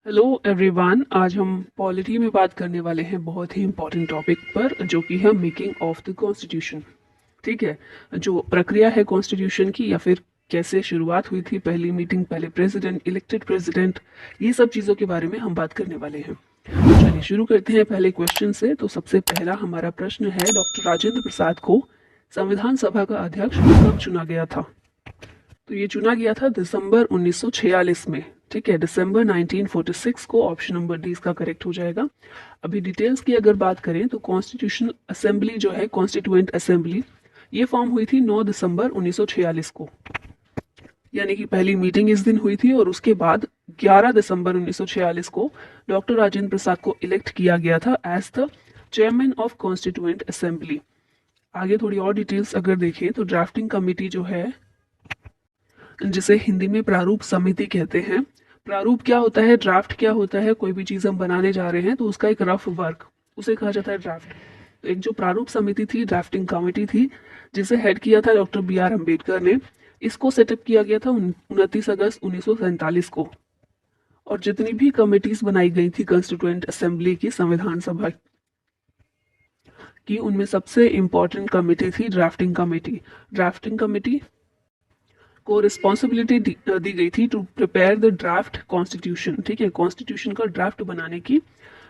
Hello everyone, आज हम polity में बात करने वाले हैं बहुत ही इम्पोर्टेंट टॉपिक पर, जो कि है मेकिंग ऑफ द कॉन्स्टिट्यूशन। ठीक है, जो प्रक्रिया है कॉन्स्टिट्यूशन की, या फिर कैसे शुरुआत हुई थी, पहली मीटिंग, पहले प्रेसिडेंट, इलेक्टेड प्रेसिडेंट, ये सब चीज़ों के बारे में हम बात करने वाले हैं। तो चलिए शुरू करते हैं पहले क्वेश्चन से। तो सबसे पहला हमारा प्रश्न है, डॉक्टर राजेंद्र प्रसाद को संविधान सभा का अध्यक्ष कब चुना गया था? तो ये चुना गया था दिसंबर 1946 में। ठीक है, दिसंबर 1946 को। ऑप्शन नंबर डी इसका करेक्ट हो जाएगा। अभी डिटेल्स की अगर बात करें तो कॉन्स्टिट्यूशनल असेंबली जो है, कॉन्स्टिट्यूएंट असेंबली, ये फॉर्म हुई थी 9 दिसंबर 1946 को, यानी कि पहली मीटिंग इस दिन हुई थी। और उसके बाद 11 दिसंबर 1946 को डॉक्टर राजेंद्र प्रसाद को इलेक्ट किया गया था as the chairman of constituent assembly. आगे थोड़ी और डिटेल्स अगर देखें तो ड्राफ्टिंग कमेटी जो है, जिसे हिंदी में प्रारूप समिति कहते हैं। प्रारूप क्या होता है, ड्राफ्ट क्या होता है, कोई भी चीज हम बनाने जा रहे हैं तो उसका एक रफ वर्क, उसे कहा जाता है ड्राफ्ट। तो एक जो प्रारूप समिति थी, ड्राफ्टिंग कमेटी थी, जिसे हेड किया था डॉक्टर B.R. अम्बेडकर ने, इसको सेटअप किया गया था 29 अगस्त 1947 को। और जितनी भी कमेटीज बनाई गई थी कॉन्स्टिट्यूएंट असेंबली की, संविधान सभा की, उनमें सबसे इंपॉर्टेंट कमेटी थी ड्राफ्टिंग कमेटी। ड्राफ्टिंग कमेटी को रिस्पॉन्सिबिलिटी दी गई थी to prepare the draft constitution. ठीक है, कॉन्स्टिट्यूशन का ड्राफ्ट बनाने की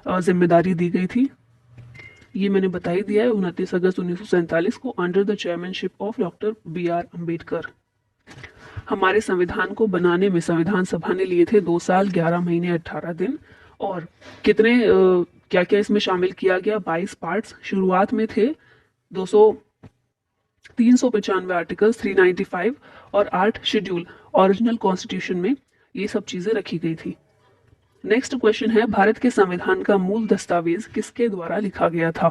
जिम्मेदारी दी गई थी। ये मैंने बता ही दिया है, 29 अगस्त 1947 को, under the chairmanship of doctor B.R. Ambedkar. हमारे संविधान को बनाने में संविधान सभा ने लिए थे 2 साल 11 महीने 18 दिन। और कितने क्या क्या इसमें शामिल किया गया, 22 पार्ट्स शुरुआत में थे, 395 आर्टिकल्स, 395, और 8 शेड्यूल ओरिजिनल कॉन्स्टिट्यूशन में ये सब चीजें रखी गई थी। नेक्स्ट क्वेश्चन है, भारत के संविधान का मूल दस्तावेज किसके द्वारा लिखा गया था?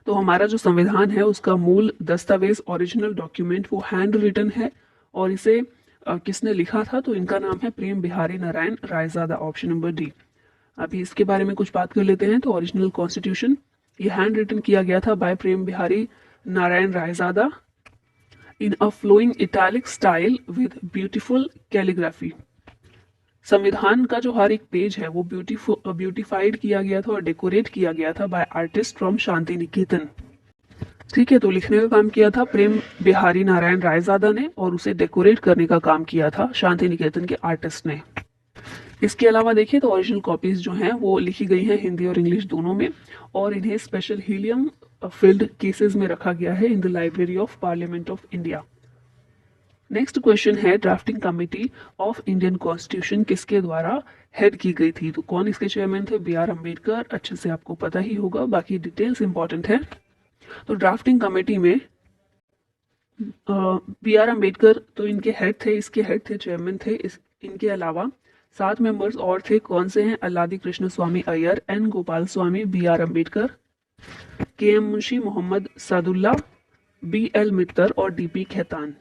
तो हमारा जो संविधान है उसका मूल दस्तावेज, ओरिजिनल डॉक्यूमेंट, वो हैंड रिटन है। और इसे किसने लिखा था? तो इनका नाम है Prem Bihari Narayan Raizada. Option number D. अभी इसके बारे में कुछ बात कर लेते हैं। तो ओरिजिनल कॉन्स्टिट्यूशन ये हैंड रिटन किया गया था by Prem Bihari Narayan Raizada in a flowing italic style with beautiful calligraphy। संविधान का जो हर एक पेज है वो ब्यूटिफाइड किया गया था और डेकोरेट किया गया था bye artist from Shanti Niketan. ठीक है, तो लिखने का काम किया था प्रेम बिहारी नारायण रायजादा ने, और उसे डेकोरेट करने का काम किया था शांति निकेतन के आर्टिस्ट ने। इसके अलावा देखिए तो ओरिजिनल कॉपीज जो हैं वो लिखी गई हैं हिंदी और इंग्लिश दोनों में, और इन्हें स्पेशल हीलियम फिल्ड केसेस में रखा गया है in the library of parliament of India. Next question है, drafting committee of Indian constitution किसके द्वारा हेड की गई थी? तो कौन इसके चेयरमैन थे? B.R. अम्बेडकर। अच्छे से आपको पता ही होगा, बाकी डिटेल्स इंपॉर्टेंट है। तो ड्राफ्टिंग कमेटी में B.R. अम्बेडकर तो इनके हेड थे, इसके हेड थे, चेयरमैन थे। इनके अलावा 7 मेंबर्स और थे। कौन से हैं? Alladi Krishna Swami Iyer, N. Gopal Swami, B.R. Ambedkar, K.M. Munshi, Mohammad Sadulla, B.L. मित्तर और D.P. खेतान।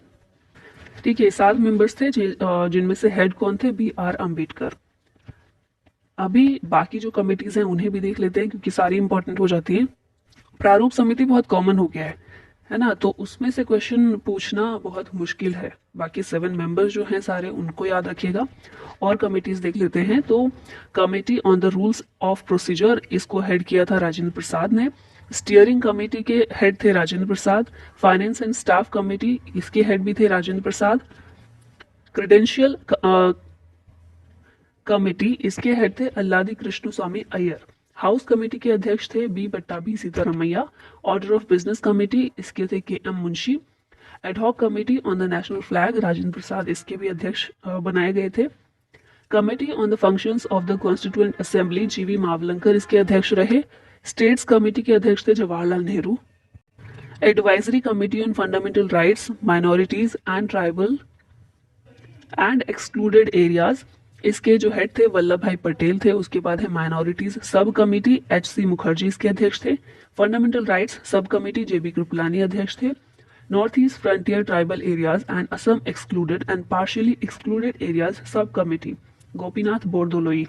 ठीक है, 7 मेंबर्स थे, जिनमें से हेड कौन थे? B.R. अम्बेडकर। अभी बाकी जो कमेटीज हैं उन्हें भी देख लेते हैं, क्योंकि सारी इंपॉर्टेंट हो जाती है। प्रारूप समिति बहुत कॉमन हो गया है ना, तो उसमें से क्वेश्चन पूछना बहुत मुश्किल है। बाकी 7 मेंबर्स जो हैं सारे, उनको याद रखिएगा। और कमेटीज देख लेते हैं। तो committee on the rules of procedure, इसको हेड किया था राजेंद्र प्रसाद ने। स्टीयरिंग कमेटी के हेड थे Rajendra Prasad. Finance and staff committee, इसके हेड भी थे राजेंद्र प्रसाद। क्रेडेंशियल कमेटी, इसके हेड थे अल्लादी कृष्ण स्वामी अय्यर। हाउस कमेटी के अध्यक्ष थे B. Pattabhi Sitaramayya. Order of business committee, इसके थे K.M. Munshi. Ad hoc committee on the national flag, Rajendra Prasad इसके भी अध्यक्ष बनाए गए थे। Committee on the functions of the constituent assembly, G.V. Mavalankar इसके अध्यक्ष रहे। स्टेट्स कमेटी के अध्यक्ष थे Jawaharlal Nehru. Advisory committee on fundamental rights, minorities and tribal and excluded areas, इसके जो हेड थे वल्लभ भाई पटेल थे। उसके बाद है minorities sub committee, H.C. Mukherjee इसके अध्यक्ष थे। Fundamental rights sub committee, J.B. Kripalani अध्यक्ष थे। North east frontier tribal areas and Assam excluded and partially excluded areas sub committee, Gopinath Bordoloi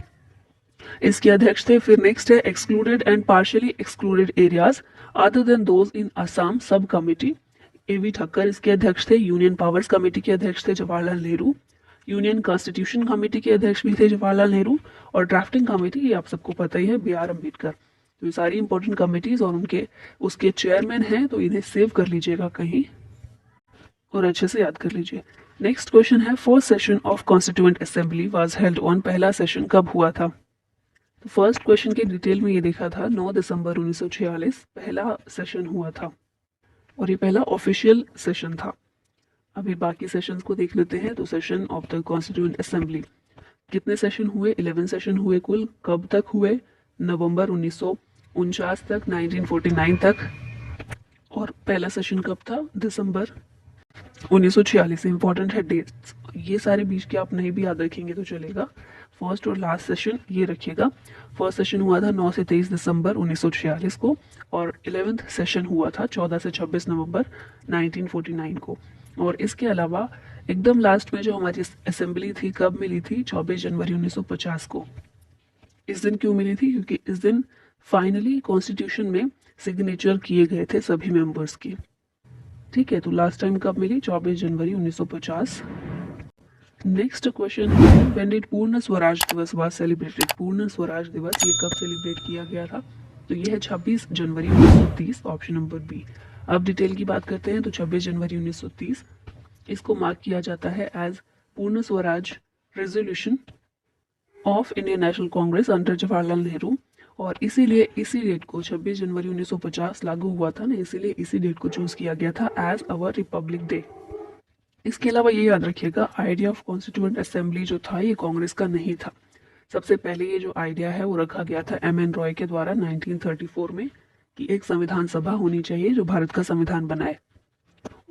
इसके अध्यक्ष थे। फिर नेक्स्ट है excluded and partially excluded areas other than those in Assam sub committee, A.V. Thakkar इसके अध्यक्ष थे। यूनियन पावर्स कमेटी के अध्यक्ष थे Jawaharlal Nehru. Union constitution committee के अध्यक्ष भी थे जवाहरलाल नेहरू, और ड्राफ्टिंग कमेटी ये आप सबको पता ही है B.R. अम्बेडकर। तो ये सारी इंपॉर्टेंट कमेटीज और उनके उसके चेयरमैन हैं, तो इन्हें सेव कर लीजिएगा कहीं और अच्छे से याद कर लीजिए। नेक्स्ट क्वेश्चन है, first session of constituent assembly was held on, पहला सेशन कब हुआ था? तो फर्स्ट क्वेश्चन के डिटेल में ये देखा था 9 दिसंबर 1946 पहला सेशन हुआ था और ये पहला ऑफिशियल सेशन था। अभी बाकी सेशंस को देख लेते हैं। तो session of the constituent assembly कितने सेशन हुए? 11 सेशन हुए कुल। कब तक हुए? नवंबर 1949 तक, 1949 तक। और पहला सेशन कब था? दिसंबर 1946। इंपॉर्टेंट है डेट्स, ये सारे बीच के आप नहीं भी याद रखेंगे तो चलेगा। फर्स्ट और लास्ट सेशन ये रखिएगा। फर्स्ट सेशन हुआ था 9 से 23 दिसंबर 1946 को और 11th सेशन हुआ था 14 से 26 नवंबर 1949 को। और इसके अलावा एकदम लास्ट में जो हमारी असेंबली थी कब मिली थी? 24 जनवरी 1950 को। इस दिन क्यों मिली थी? क्योंकि इस दिन फाइनली कॉन्स्टिट्यूशन में सिग्नेचर किए गए थे सभी मेंबर्स की। ठीक है, तो लास्ट टाइम कब मिली? 24 जनवरी 1950। नेक्स्ट क्वेश्चन है, व्हेन डिड पूर्ण स्वराज दिवस वाज सेलिब्रेटेड? पूर्ण स्वराज दिवस ये कब सेलिब्रेट किया गया था? तो ये है 26 जनवरी 1930, ऑप्शन नंबर बी। अब डिटेल की बात करते हैं। तो 26 जनवरी 1930 इसको मार्क किया जाता है एज पूर्ण Swaraj resolution of Indian national Congress under Jawaharlal Nehru, और इसीलिए इसी डेट को 26 जनवरी 1950 लागू हुआ था ना, इसीलिए इसी डेट को चूज किया गया था एज अवर रिपब्लिक डे। इसके अलावा ये याद रखिएगा, आइडिया ऑफ कॉन्स्टिट्यूएंट असेंबली जो था ये कांग्रेस का नहीं था। सबसे पहले ये जो आइडिया है वो रखा गया था M.N. रॉय के द्वारा 1934 में कि एक संविधान सभा होनी चाहिए जो भारत का संविधान बनाए,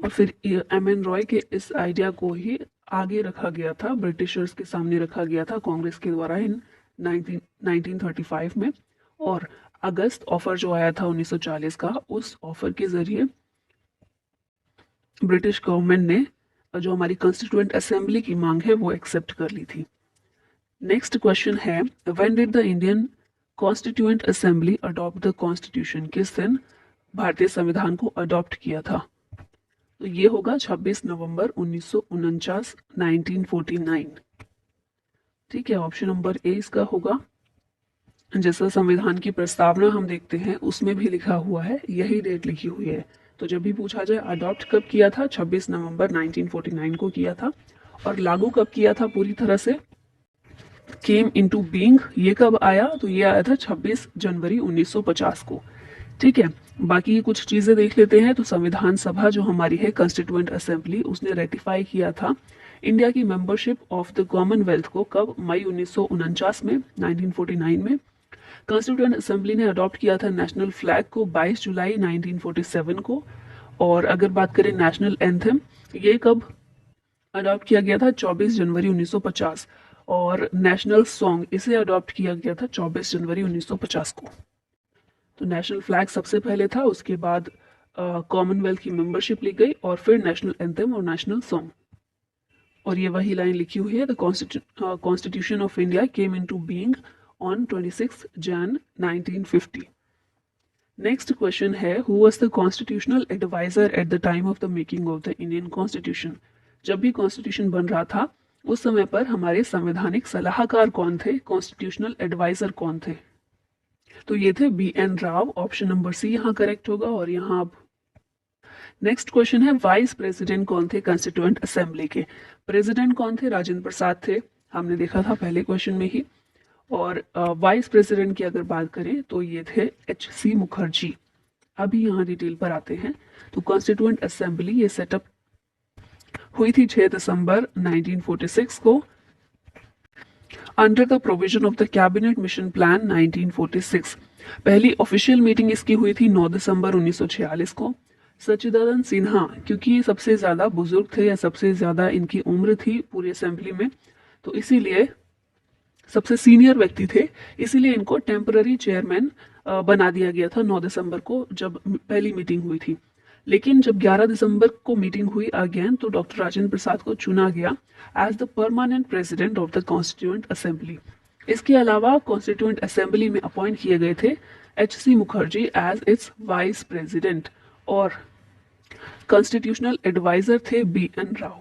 और फिर M.N. रॉय के इस आइडिया को ही आगे रखा गया था, ब्रिटिशर्स के सामने रखा गया था कांग्रेस के द्वारा इन 1935 में। और अगस्त ऑफर जो आया था 1940 का, उस ऑफर के जरिए ब्रिटिश गवर्नमेंट ने जो हमारी कॉन्स्टिट्यूएंट असेंबली की मांग है वो एक्सेप्ट कर ली थी। नेक्स्ट क्वेश्चन है, when did the Indian constituent assembly adopt the constitution? किस दिन भारतीय संविधान को अडॉप्ट किया था? तो ये होगा 26 नवंबर 1949, 1949। ठीक है, ऑप्शन नंबर ए इसका होगा। जैसा संविधान की प्रस्तावना हम देखते हैं उसमें भी लिखा हुआ है, यही डेट लिखी हुई है। तो जब भी पूछा जाए अडॉप्ट कब किया था, 26 नवंबर 1949 को किया था। और लागू कब किया था पूरी तरह से? केम इनटू बीइंग ये कब आया? तो ये आया था 26 जनवरी 1950 को। ठीक है, बाकी कुछ चीजें देख लेते हैं। तो संविधान सभा जो हमारी है कॉन्स्टिट्यूएंट असेंबली, उसने रेटिफाई किया था इंडिया की मेंबरशिप ऑफ द कॉमनवेल्थ को कब? मई 1949 में, 1949 में। कॉन्स्टिट्यूएंट असेंबली ने अडॉप्ट किया था नेशनल फ्लैग को 22 जुलाई 1947 को। और अगर बात करें नेशनल एंथम, ये कब अडॉप्ट किया गया था? 24 जनवरी 1950। और नेशनल सॉन्ग इसे अडॉप्ट किया गया था 24 जनवरी 1950 को। तो नेशनल फ्लैग सबसे पहले था, उसके बाद कॉमनवेल्थ की मेंबरशिप ली गई और फिर नेशनल एंथम और नेशनल सॉन्ग। और ये वही लाइन लिखी हुई है, the constitution of India came into being on 26 Jan 1950. Next question है, who was the constitutional advisor at the time of the making of the Indian Constitution? जब भी कॉन्स्टिट्यूशन बन रहा था उस समय पर हमारे संवैधानिक सलाहकार कौन थे? कॉन्स्टिट्यूशनल एडवाइजर कौन थे? तो ये थे B.N. Rao. Option number C यहाँ करेक्ट होगा। और यहाँ अब नेक्स्ट क्वेश्चन है, वाइस प्रेसिडेंट कौन थे कॉन्स्टिट्यूएंट असेंबली के? प्रेसिडेंट कौन थे? राजेंद्र प्रसाद थे, हमने देखा था पहले क्वेश्चन में ही। और वाइस प्रेसिडेंट की अगर बात करें तो ये थे H.C. मुखर्जी। अभी यहाँ डिटेल पर आते हैं। तो कॉन्स्टिट्यूएंट असेंबली ये सेटअप हुई थी 6 दिसंबर 1946 को under the provision of the cabinet mission plan 1946। पहली ऑफिशियल मीटिंग इसकी हुई थी 9 दिसंबर 1946 को। सच्चिदानंद सिन्हा, क्योंकि ये सबसे ज्यादा बुजुर्ग थे या सबसे ज्यादा इनकी उम्र थी पूरी असेंबली में, तो इसीलिए सबसे सीनियर व्यक्ति थे, इसीलिए इनको टेम्पररी चेयरमैन बना दिया गया था 9 दिसंबर को जब पहली मीटिंग हुई थी। लेकिन जब 11 दिसंबर को मीटिंग हुई अगेन, तो डॉक्टर राजेंद्र प्रसाद को चुना गया as the permanent president of the constituent assembly. इसके अलावा कॉन्स्टिट्यूएंट असेंबली में अपॉइंट किए गए थे H.C. Mukherjee as its vice president और कॉन्स्टिट्यूशनल एडवाइजर थे B.N. राव।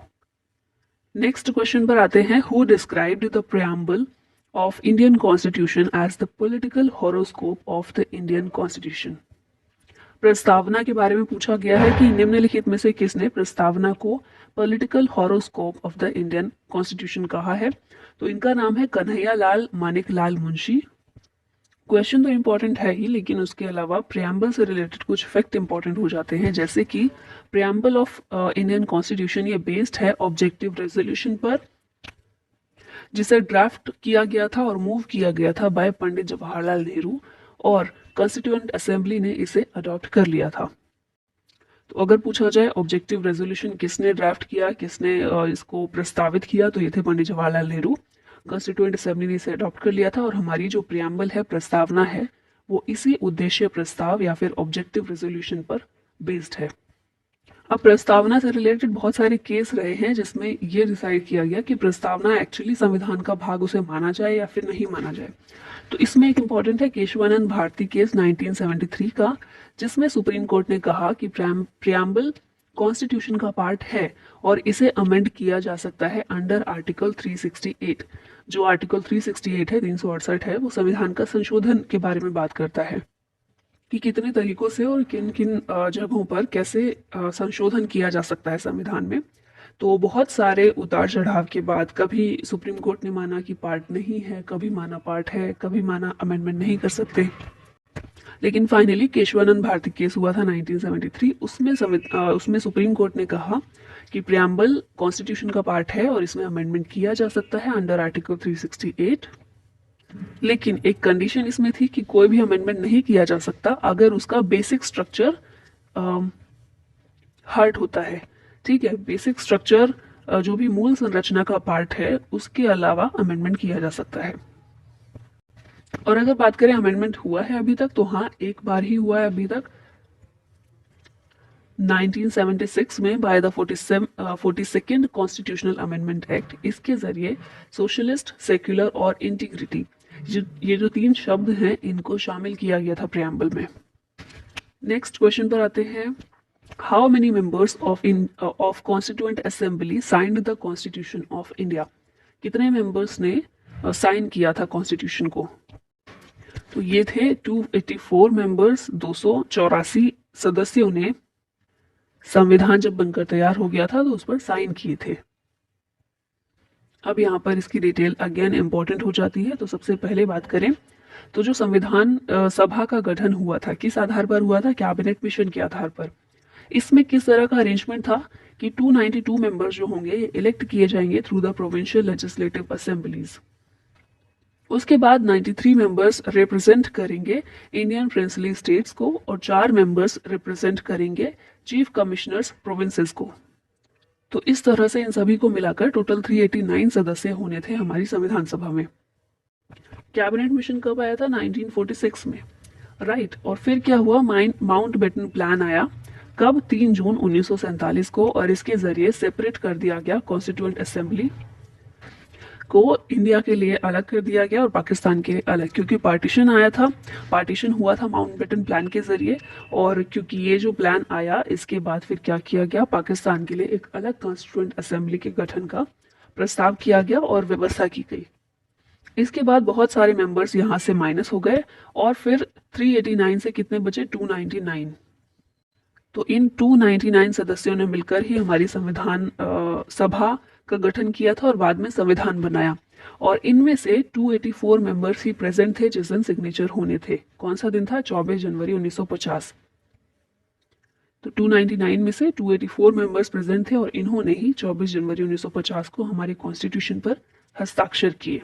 नेक्स्ट क्वेश्चन पर आते हैं, who described the preamble of Indian constitution as the political horoscope of the Indian constitution. प्रस्तावना के बारे में पूछा गया है कि निम्नलिखित में से किसने प्रस्तावना को political horoscope of the Indian constitution कहा है। तो इनका नाम है कन्हैया लाल मानिक लाल मुंशी। क्वेश्चन तो इंपॉर्टेंट है ही, लेकिन उसके अलावा प्रियम्बल से रिलेटेड कुछ फैक्ट इंपॉर्टेंट हो जाते हैं, जैसे कि प्रियम्बल ऑफ इंडियन कॉन्स्टिट्यूशन ये बेस्ड है ऑब्जेक्टिव रेजोल्यूशन पर, जिसे ड्राफ्ट किया गया था और मूव किया गया था बाय पंडित जवाहरलाल नेहरू, और कॉन्स्टिट्यूएंट असेंबली ने इसे अडॉप्ट कर लिया था। तो अगर पूछा जाए ऑब्जेक्टिव रेजोल्यूशन किसने ड्राफ्ट किया, किसने इसको प्रस्तावित किया, तो ये थे पंडित जवाहरलाल नेहरू। कॉन्स्टिट्यूएंट असेंबली ने इसे अडॉप्ट कर लिया था, और हमारी जो प्रियम्बल है, प्रस्तावना है, वो इसी उद्देश्य प्रस्ताव या फिर ऑब्जेक्टिव रेजोल्यूशन पर बेस्ड है। अब प्रस्तावना से रिलेटेड बहुत सारे केस रहे हैं जिसमें ये डिसाइड किया गया कि प्रस्तावना एक्चुअली संविधान का भाग उसे माना जाए या फिर नहीं माना जाए। तो इसमें एक इम्पॉर्टेंट है केशवानंद भारती केस 1973 का, जिसमें सुप्रीम कोर्ट ने कहा कि प्रियम्बल कॉन्स्टिट्यूशन का पार्ट है और इसे अमेंड किया जा सकता है अंडर आर्टिकल 368। जो आर्टिकल 368 है, 368 है, वो संविधान का संशोधन के बारे में बात करता है कि कितने तरीकों से और किन किन जगहों पर कैसे संशोधन किया जा सकता है संविधान में। तो बहुत सारे उतार चढ़ाव के बाद कभी सुप्रीम कोर्ट ने माना कि पार्ट नहीं है, कभी माना पार्ट है, कभी माना अमेंडमेंट नहीं कर सकते, लेकिन फाइनली केशवानंद भारती केस हुआ था 1973। उसमें सुप्रीम कोर्ट ने कहा कि प्रियम्बल कॉन्स्टिट्यूशन का पार्ट है और इसमें अमेंडमेंट किया जा सकता है अंडर आर्टिकल 368, लेकिन एक कंडीशन इसमें थी कि कोई भी अमेंडमेंट नहीं किया जा सकता अगर उसका बेसिक स्ट्रक्चर हर्ट होता है। ठीक है, बेसिक स्ट्रक्चर जो भी मूल संरचना का पार्ट है उसके अलावा अमेंडमेंट किया जा सकता है। और अगर बात करें अमेंडमेंट हुआ है अभी तक, तो हाँ, एक बार ही हुआ है अभी तक 1976 में by the 42nd constitutional amendment act. इसके जरिए सोशलिस्ट, सेक्युलर और इंटीग्रिटी, ये जो तीन शब्द हैं, इनको शामिल किया गया था प्रियम्बल में। नेक्स्ट क्वेश्चन पर आते हैं, how many members of constituent assembly signed the constitution of India. कितने मेंबर्स ने साइन किया था कॉन्स्टिट्यूशन को। तो ये थे 284 मेंबर्स, 284 सदस्यों ने संविधान जब बनकर तैयार हो गया था तो उस पर साइन किए थे। अब यहाँ पर इसकी डिटेल अगेन इंपॉर्टेंट हो जाती है। तो सबसे पहले बात करें तो जो संविधान सभा का गठन हुआ था, किस आधार पर हुआ था, कैबिनेट मिशन के आधार पर। इसमें किस तरह का अरेंजमेंट था कि 292 मेंबर्स जो होंगे ये इलेक्ट किए जाएंगे through the provincial legislative assemblies. उसके बाद 93 मेंबर्स रिप्रेजेंट करेंगे इंडियन प्रिंसली स्टेट्स को और 4 मेंबर्स रिप्रेजेंट करेंगे चीफ कमिश्नर्स प्रोविंसेस को। तो इस तरह से इन सभी को मिलाकर टोटल 389 सदस्य होने थे हमारी संविधान सभा में। कैबिनेट मिशन कब आया था, 1946 में, राइट। और फिर क्या हुआ, माउंटबेटन प्लान आया कब, 3 जून 1947 को, और इसके जरिए सेपरेट कर दिया गया कॉन्स्टिट्यूएंट असेंबली को, इंडिया के लिए अलग कर दिया गया और पाकिस्तान के लिए अलग, क्योंकि पार्टीशन आया था, पार्टीशन हुआ था माउंटबेटन प्लान के जरिए। और क्योंकि ये जो प्लान आया, इसके बाद फिर क्या किया गया, पाकिस्तान के लिए एक अलग कॉन्स्टिट्यूएंट असेंबली के गठन का प्रस्ताव किया गया और व्यवस्था की गई। इसके बाद बहुत सारे मेंबर्स यहाँ से माइनस हो गए और फिर 389 से कितने बचे, 299। तो इन 299 सदस्यों ने मिलकर ही हमारी संविधान सभा का गठन किया था और बाद में संविधान बनाया। और इनमें से 284 मेंबर्स ही प्रेजेंट थे जिस दिन सिग्नेचर होने थे। कौन सा दिन था, 24 जनवरी 1950। तो 299 में से 284 मेंबर्स प्रेजेंट थे और इन्होंने ही 24 जनवरी 1950 को हमारे कॉन्स्टिट्यूशन पर हस्ताक्षर किए।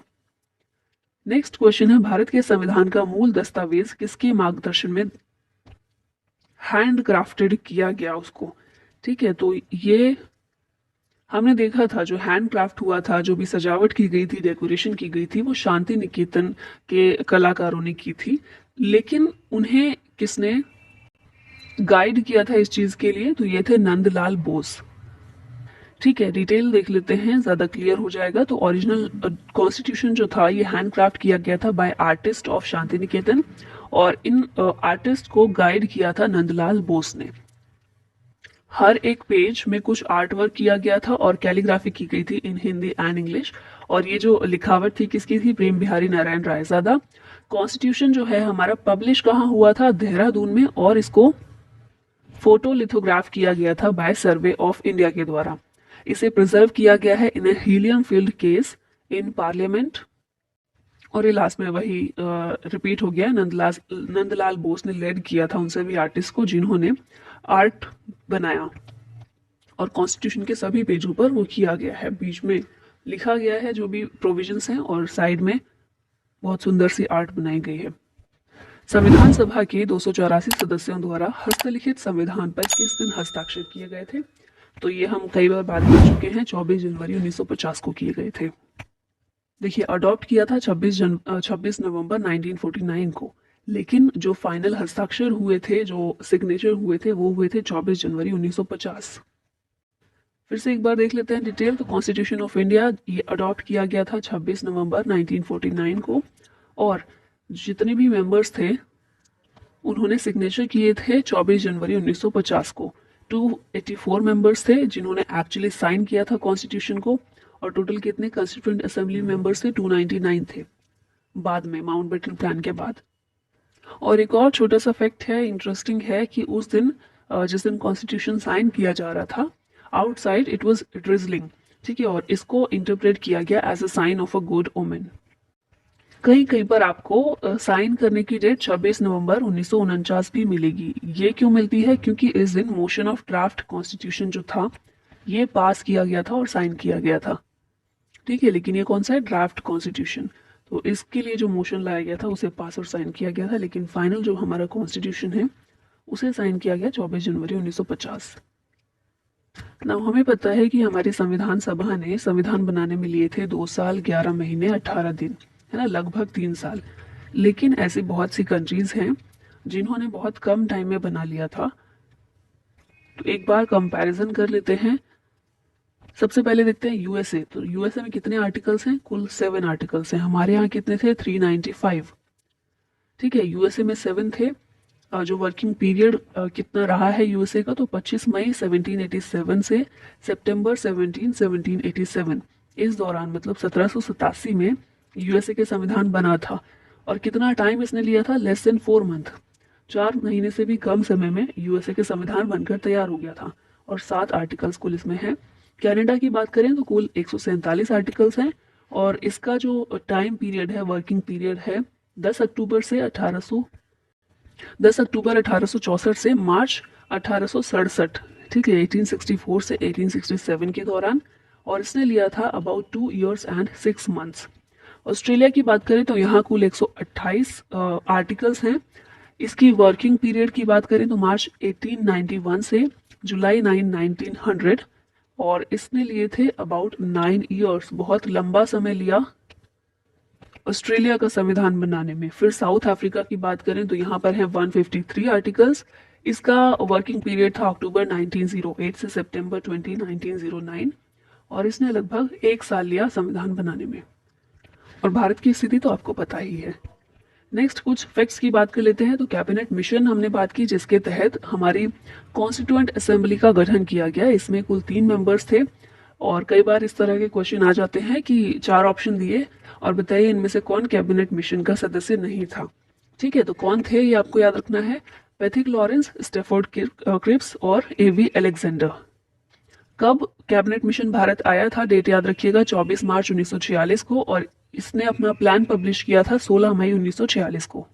नेक्स्ट क्वेश्चन है, भारत के संविधान का मूल दस्तावेज किसके मार्गदर्शन में हैंड क्राफ्टेड किया गया उसको। ठीक है, तो ये हमने देखा था जो हैंड क्राफ्ट हुआ था, जो भी सजावट की गई थी, डेकोरेशन की गई थी, वो शांति निकेतन के कलाकारों ने की थी। लेकिन उन्हें किसने गाइड किया था इस चीज के लिए, तो ये थे नंदलाल बोस। ठीक है, डिटेल देख लेते हैं, ज्यादा क्लियर हो जाएगा। तो ओरिजिनल कॉन्स्टिट्यूशन जो था ये हैंड क्राफ्ट किया गया था bye artist of Shanti Niketan, और इन आर्टिस्ट को गाइड किया था नंदलाल बोस ने। हर एक पेज में कुछ आर्ट वर्क किया गया था और कैलीग्राफी की गई थी इन हिंदी एंड इंग्लिश। और ये जो लिखावट थी किसकी थी? प्रेम बिहारी नारायण रायजादा। कॉन्स्टिट्यूशन जो है हमारा पब्लिश कहाँ हुआ था? देहरादून में, और इसको फोटो लिथोग्राफ किया गया था बाय सर्वे ऑफ इंडिया के द्वारा। इसे प्रिजर्व किया गया है in helium filled case in parliament. और ये लास्ट में वही रिपीट हो गया। नंदलाल बोस ने लेड किया था उन सभी आर्टिस्ट को जिन्होंने आर्ट बनाया, और कॉन्स्टिट्यूशन के सभी पेजों पर वो किया गया है। बीच में लिखा गया है जो भी प्रोविजंस हैं, और साइड में बहुत सुंदर सी आर्ट बनाई गई है। संविधान सभा के 284 सदस्यों द्वारा हस्तलिखित संविधान पर किस दिन हस्ताक्षर किए गए थे? तो ये हम कई बार बात कर चुके हैं, 24 जनवरी 1950 को किए गए थे। देखिए, अडॉप्ट किया था 26 नवंबर 1949 को, लेकिन जो फाइनल हस्ताक्षर हुए थे, जो सिग्नेचर हुए थे, वो हुए थे 24 जनवरी 1950। फिर से एक बार देख लेते हैं डिटेल। तो कॉन्स्टिट्यूशन ऑफ इंडिया ये अडॉप्ट किया गया था 26 नवंबर 1949 को, और जितने भी मेंबर्स थे उन्होंने सिग्नेचर किए थे 24 जनवरी 1950 को। 284 मेंबर्स थे जिन्होंने एक्चुअली साइन किया था कॉन्स्टिट्यूशन को, और टोटल कितने कंस्टिट्यूएंट असेंबली मेंबर्स थे? 299 थे बाद में, माउंटबेटन प्लान के बाद। और एक और छोटा सा फैक्ट है, इंटरेस्टिंग है, कि उस दिन जिस दिन कॉन्स्टिट्यूशन साइन किया जा रहा था, आउटसाइड इट वाज ड्रिजलिंग, ठीक है, और इसको इंटरप्रेट किया गया as a sign of a good omen. कहीं पर आपको साइन करने की डेट 26 नवंबर 1949 भी मिलेगी। ये क्यों मिलती है? क्योंकि इस दिन मोशन ऑफ ड्राफ्ट कॉन्स्टिट्यूशन जो था ये पास किया गया था और साइन किया गया था, ठीक है। लेकिन ये कौन सा है? Draft constitution. तो इसके लिए जो मोशन लाया गया था उसे पास और साइन किया गया था, लेकिन फाइनल जो हमारा कॉन्स्टिट्यूशन है उसे साइन किया गया 24 जनवरी 1950। ना हमें पता है कि हमारी संविधान सभा ने संविधान बनाने में लिए थे 2 साल 11 महीने 18 दिन, है ना, लगभग 3 साल। लेकिन ऐसी बहुत सी कंट्रीज हैं जिन्होंने बहुत कम टाइम में बना लिया था। तो एक बार कंपैरिजन कर लेते हैं। सबसे पहले देखते हैं यूएसए। तो यूएसए में कितने आर्टिकल्स हैं? कुल 7 आर्टिकल्स हैं। हमारे यहाँ कितने थे? 395, ठीक है। यूएसए में 7 थे। जो वर्किंग पीरियड कितना रहा है यूएसए का? तो 25 मई 1787 से सितंबर 1787, इस दौरान मतलब 1787 में यूएसए के संविधान बना था। और कितना टाइम इसने लिया था? लेस देन 4 मंथ, 4 महीने से भी कम समय में यूएसए के संविधान बनकर तैयार हो गया था। और 7 आर्टिकल्स कुल इसमें हैं। कनाडा की बात करें तो कुल 147 आर्टिकल्स हैं, और इसका जो टाइम पीरियड है, वर्किंग पीरियड है, 10 अक्टूबर 1864 से मार्च 1867, ठीक है, 1864 से 1867 के दौरान। और इसने लिया था about 2 years and 6 months। Australia की बात करें तो यहाँ कुल 128 आर्टिकल्स हैं। इसकी वर्किंग पीरियड की बात करें तो मार्च 1891 से जुलाई 9 1900, और इसने लिए थे अबाउट 9 years। बहुत लंबा समय लिया ऑस्ट्रेलिया का संविधान बनाने में। फिर साउथ अफ्रीका की बात करें तो यहाँ पर है 153 आर्टिकल्स। इसका वर्किंग पीरियड था अक्टूबर 1908 से सितंबर 20 1909, और इसने लगभग 1 साल लिया संविधान बनाने में। और भारत की स्थिति तो आपको पता ही है। नेक्स्ट कुछ फैक्ट्स की बात कर लेते हैं। तो कैबिनेट मिशन हमने बात की, जिसके तहत हमारी कॉन्स्टिट्यूएंट असेंबली का गठन किया गया। इसमें कुल 3 मेंबर्स थे, और कई बार इस तरह के क्वेश्चन आ जाते हैं कि 4 ऑप्शन दिए और बताइए इनमें से कौन कैबिनेट मिशन का सदस्य नहीं था, ठीक है। तो कौन थे ये आपको याद रखना है। पैथिक लॉरेंस, स्टेफोर्ड क्रिप्स और एवी अलेक्जेंडर। कब कैबिनेट मिशन भारत आया था? डेट याद रखिएगा, 24 मार्च 1946 को, और इसने अपना प्लान पब्लिश किया था 16 मई 1946 को।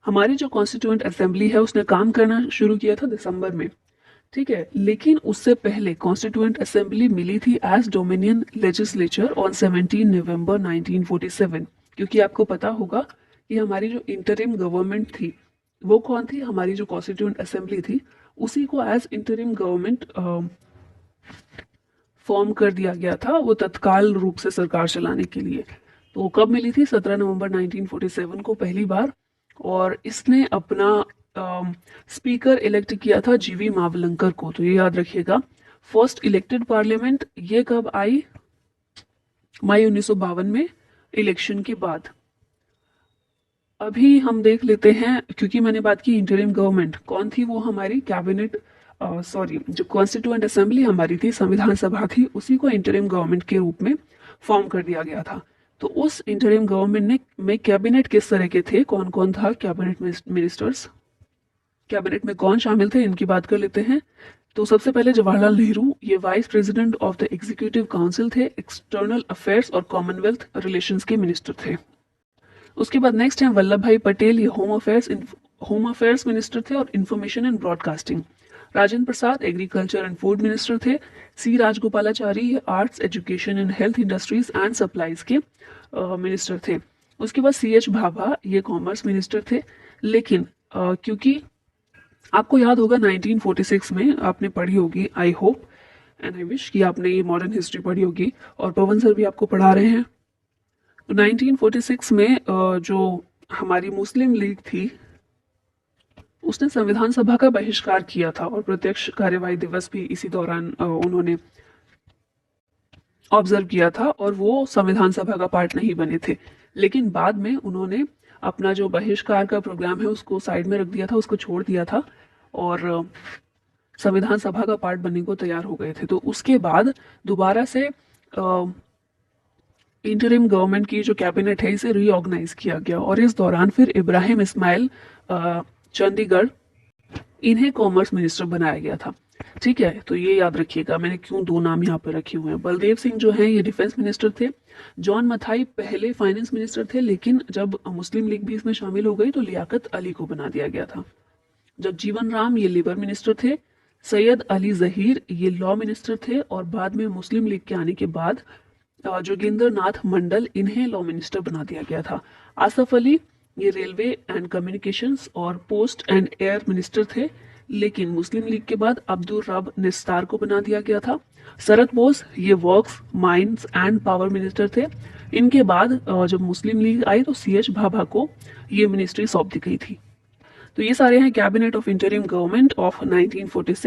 हमारी जो कॉन्स्टिट्यूएंट असेंबली है उसने काम करना शुरू किया था दिसंबर में, ठीक है। लेकिन उससे पहले कॉन्स्टिट्यूएंट असेंबली मिली थी एज डोमिनियन लेजिस्लेचर ऑन 17 नवंबर 1947, क्योंकि आपको पता होगा कि हमारी जो इंटरिम गवर्नमेंट थी वो कौन थी? हमारी जो कॉन्स्टिट्यूएंट असेंबली थी उसी को एज इंटरिम गवर्नमेंट फॉर्म कर दिया गया था, वो तत्काल रूप से सरकार चलाने के लिए। तो कब मिली थी? 17 नवंबर 1947 को पहली बार। और इसने अपना स्पीकर इलेक्ट किया था जीवी मावलंकर को, तो ये याद रखिएगा। फर्स्ट इलेक्टेड पार्लियामेंट ये कब आई? मई 1952 में, इलेक्शन के बाद। अभी हम देख लेते हैं, क्योंकि मैंने बात की इंटरिम गवर्नमेंट, कौन थी वो? हमारी कैबिनेट जो कॉन्स्टिट्यूएंट असेंबली हमारी थी, संविधान सभा थी, उसी को इंटरिम गवर्नमेंट के रूप में फॉर्म कर दिया गया था। तो उस इंटरिम गवर्नमेंट में कैबिनेट किस तरह के थे, कौन कौन था कैबिनेट मिनिस्टर्स, कैबिनेट में कौन शामिल थे, इनकी बात कर लेते हैं। तो सबसे पहले जवाहरलाल नेहरू, ये vice president of the executive council थे, एक्सटर्नल अफेयर्स और कॉमनवेल्थ रिलेशंस के मिनिस्टर थे। उसके बाद नेक्स्ट है वल्लभ भाई पटेल, ये होम अफेयर्स मिनिस्टर थे और information and broadcasting. Rajendra Prasad agriculture and food minister थे। सी राजगोपालाचारी, ये arts, education and health industries and supplies के मिनिस्टर थे। उसके बाद सी एच भाभा, ये कॉमर्स मिनिस्टर थे। लेकिन क्योंकि आपको याद होगा 1946 में आपने पढ़ी होगी, I hope and I wish कि आपने ये मॉडर्न हिस्ट्री पढ़ी होगी और पवन सर भी आपको पढ़ा रहे हैं। तो 1946 में जो हमारी मुस्लिम लीग थी, उसने संविधान सभा का बहिष्कार किया था और प्रत्यक्ष कार्यवाही दिवस भी इसी दौरान उन्होंने ऑब्जर्व किया था और वो संविधान सभा का पार्ट नहीं बने थे। लेकिन बाद में उन्होंने अपना जो बहिष्कार का प्रोग्राम है उसको साइड में रख दिया था, उसको छोड़ दिया था और संविधान सभा का पार्ट बनने को तैयार हो गए थे। तो उसके बाद दोबारा से इंटरिम गवर्नमेंट की जो कैबिनेट है इसे रीऑर्गेनाइज किया गया और इस दौरान फिर इब्राहिम इस्माइल चंडीगढ़, इन्हें कॉमर्स मिनिस्टर बनाया गया था। ठीक है, तो ये याद रखिएगा मैंने क्यों दो नाम यहाँ पे रखे हुए हैं। बलदेव सिंह जो है ये डिफेंस मिनिस्टर थे। जॉन मथाई पहले फाइनेंस मिनिस्टर थे, लेकिन जब मुस्लिम लीग भी इसमें शामिल हो गई तो लियाकत अली को बना दिया गया था। जगजीवन राम, ये लेबर मिनिस्टर थे। सैयद अली जहीर, ये लॉ मिनिस्टर थे और बाद में मुस्लिम लीग के आने के बाद जोगिंदर नाथ मंडल, इन्हें लॉ मिनिस्टर बना दिया गया था। आसफ अली, ये रेलवे एंड कम्युनिकेशंस और पोस्ट एंड एयर मिनिस्टर थे, लेकिन मुस्लिम लीग के बाद अब्दुल रब निस्तार को बना दिया गया था। शरद बोस, ये works, mines and power minister थे। इनके बाद जब मुस्लिम लीग आई तो सी एच भाभा को ये मिनिस्ट्री सौंप दी गई थी। तो ये सारे हैं cabinet of interim government of 1946।